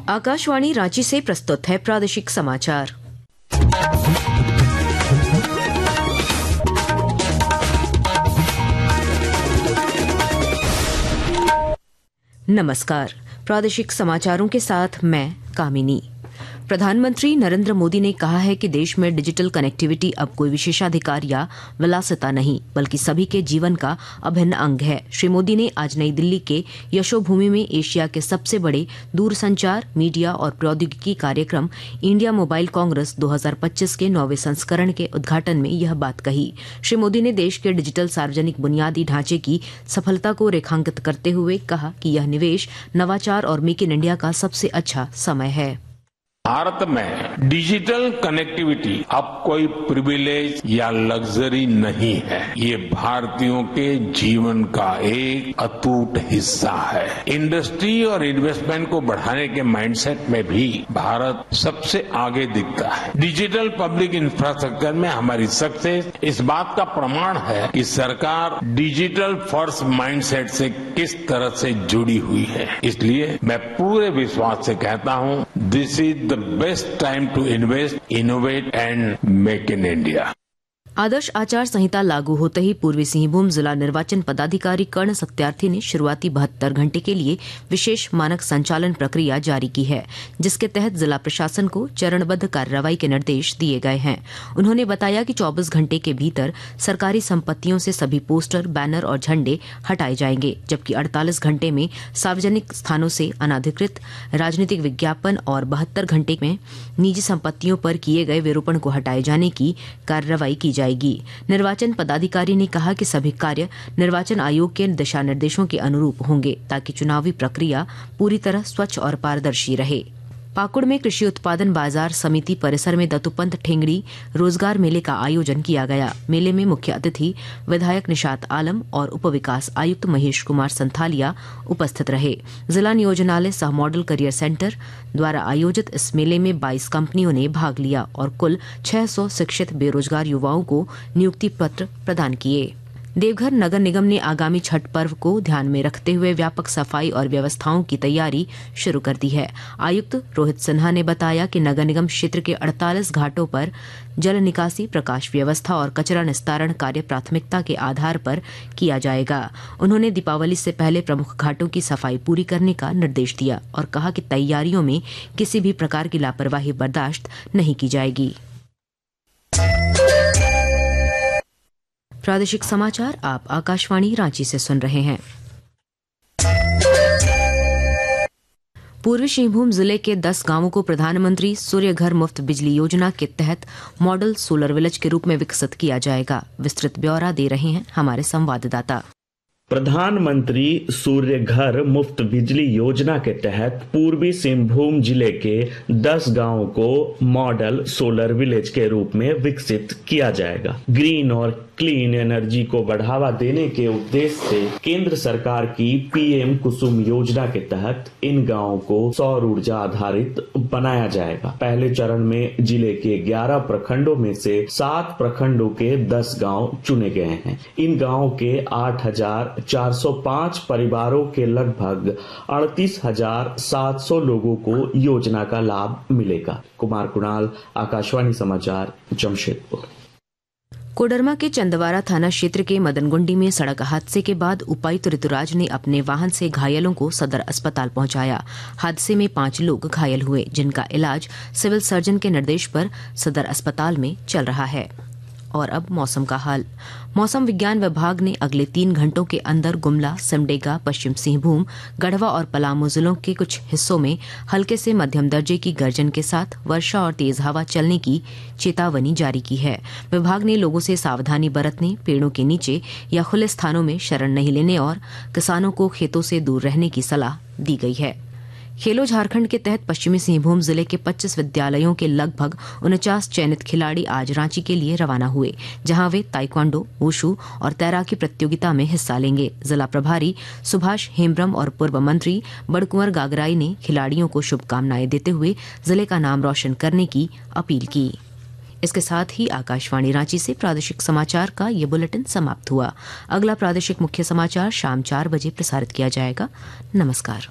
आकाशवाणी रांची से प्रस्तुत है प्रादेशिक समाचार। नमस्कार, प्रादेशिक समाचारों के साथ मैं कामिनी। प्रधानमंत्री नरेंद्र मोदी ने कहा है कि देश में डिजिटल कनेक्टिविटी अब कोई विशेषाधिकार या विलासिता नहीं, बल्कि सभी के जीवन का अभिन्न अंग है। श्री मोदी ने आज नई दिल्ली के यशोभूमि में एशिया के सबसे बड़े दूरसंचार, मीडिया और प्रौद्योगिकी कार्यक्रम इंडिया मोबाइल कांग्रेस 2025 के 9वें संस्करण के उद्घाटन में यह बात कही। श्री मोदी ने देश के डिजिटल सार्वजनिक बुनियादी ढांचे की सफलता को रेखांकित करते हुए कहा कि यह निवेश, नवाचार और मेक इन इंडिया का सबसे अच्छा समय है। भारत में डिजिटल कनेक्टिविटी अब कोई प्रिविलेज या लग्जरी नहीं है, ये भारतीयों के जीवन का एक अटूट हिस्सा है। इंडस्ट्री और इन्वेस्टमेंट को बढ़ाने के माइंडसेट में भी भारत सबसे आगे दिखता है। डिजिटल पब्लिक इंफ्रास्ट्रक्चर में हमारी सक्सेस इस बात का प्रमाण है कि सरकार डिजिटल फर्स्ट माइंडसेट से किस तरह से जुड़ी हुई है। इसलिए मैं पूरे विश्वास से कहता हूं, this is the best time to invest, innovate and make in India। आदर्श आचार संहिता लागू होते ही पूर्वी सिंहभूम जिला निर्वाचन पदाधिकारी कर्ण सत्यार्थी ने शुरुआती 72 घंटे के लिए विशेष मानक संचालन प्रक्रिया जारी की है, जिसके तहत जिला प्रशासन को चरणबद्ध कार्रवाई के निर्देश दिए गए हैं। उन्होंने बताया कि 24 घंटे के भीतर सरकारी संपत्तियों से सभी पोस्टर, बैनर और झंडे हटाए जाएंगे, जबकि 48 घंटे में सार्वजनिक स्थानों से अनाधिकृत राजनीतिक विज्ञापन और 72 घंटे में निजी संपत्तियों पर किए गए विरूपण को हटाए जाने की कार्रवाई की जाएगी। निर्वाचन पदाधिकारी ने कहा कि सभी कार्य निर्वाचन आयोग के दिशा निर्देशों के अनुरूप होंगे, ताकि चुनावी प्रक्रिया पूरी तरह स्वच्छ और पारदर्शी रहे। पाकुड़ में कृषि उत्पादन बाजार समिति परिसर में दत्तोपंत ठेंगड़ी रोजगार मेले का आयोजन किया गया। मेले में मुख्य अतिथि विधायक निशात आलम और उप विकास आयुक्त महेश कुमार संथालिया उपस्थित रहे। जिला नियोजनालय सह मॉडल करियर सेंटर द्वारा आयोजित इस मेले में 22 कंपनियों ने भाग लिया और कुल 600 शिक्षित बेरोजगार युवाओं को नियुक्ति पत्र प्रदान किए। देवघर नगर निगम ने आगामी छठ पर्व को ध्यान में रखते हुए व्यापक सफाई और व्यवस्थाओं की तैयारी शुरू कर दी है। आयुक्त रोहित सिन्हा ने बताया कि नगर निगम क्षेत्र के 48 घाटों पर जल निकासी, प्रकाश व्यवस्था और कचरा निस्तारण कार्य प्राथमिकता के आधार पर किया जाएगा। उन्होंने दीपावली से पहले प्रमुख घाटों की सफाई पूरी करने का निर्देश दिया और कहा कि तैयारियों में किसी भी प्रकार की लापरवाही बर्दाश्त नहीं की जाएगी। प्रादेशिक समाचार आप आकाशवाणी रांची से सुन रहे हैं। पूर्वी सिंहभूम जिले के 10 गांवों को प्रधानमंत्री सूर्य घर मुफ्त बिजली योजना के तहत मॉडल सोलर विलेज के रूप में विकसित किया जाएगा। विस्तृत ब्यौरा दे रहे हैं हमारे संवाददाता। प्रधानमंत्री सूर्य घर मुफ्त बिजली योजना के तहत पूर्वी सिंहभूम जिले के 10 गांवों को मॉडल सोलर विलेज के रूप में विकसित किया जाएगा। ग्रीन और क्लीन एनर्जी को बढ़ावा देने के उद्देश्य से केंद्र सरकार की पीएम कुसुम योजना के तहत इन गांवों को सौर ऊर्जा आधारित बनाया जाएगा। पहले चरण में जिले के 11 प्रखंडों में से 7 प्रखंडों के 10 गांव चुने गए हैं। इन गांवों के 8,405 परिवारों के लगभग 38,700 लोगों को योजना का लाभ मिलेगा। कुमार कुणाल, आकाशवाणी समाचार, जमशेदपुर। कोडरमा के चंदवारा थाना क्षेत्र के मदनगुंडी में सड़क हादसे के बाद उपायुक्त ऋतुराज ने अपने वाहन से घायलों को सदर अस्पताल पहुंचाया। हादसे में 5 लोग घायल हुए, जिनका इलाज सिविल सर्जन के निर्देश पर सदर अस्पताल में चल रहा है। और अब मौसम का हाल। मौसम विज्ञान विभाग ने अगले 3 घंटों के अंदर गुमला, सिमडेगा, पश्चिम सिंहभूम, गढ़वा और पलामू जिलों के कुछ हिस्सों में हल्के से मध्यम दर्जे की गर्जन के साथ वर्षा और तेज हवा चलने की चेतावनी जारी की है। विभाग ने लोगों से सावधानी बरतने, पेड़ों के नीचे या खुले स्थानों में शरण नहीं लेने और किसानों को खेतों से दूर रहने की सलाह दी गई है। खेलो झारखंड के तहत पश्चिमी सिंहभूम जिले के 25 विद्यालयों के लगभग 49 चयनित खिलाड़ी आज रांची के लिए रवाना हुए, जहां वे ताइक्वांडो, वुशु और तैराकी प्रतियोगिता में हिस्सा लेंगे। जिला प्रभारी सुभाष हेम्ब्रम और पूर्व मंत्री बड़कुंवर गागराई ने खिलाड़ियों को शुभकामनाएं देते हुए जिले का नाम रोशन करने की अपील की। इसके साथ ही आकाशवाणी रांची से प्रादेशिक समाचार का ये बुलेटिन समाप्त हुआ। अगला प्रादेशिक मुख्य समाचार शाम 4 बजे प्रसारित किया जाएगा। नमस्कार।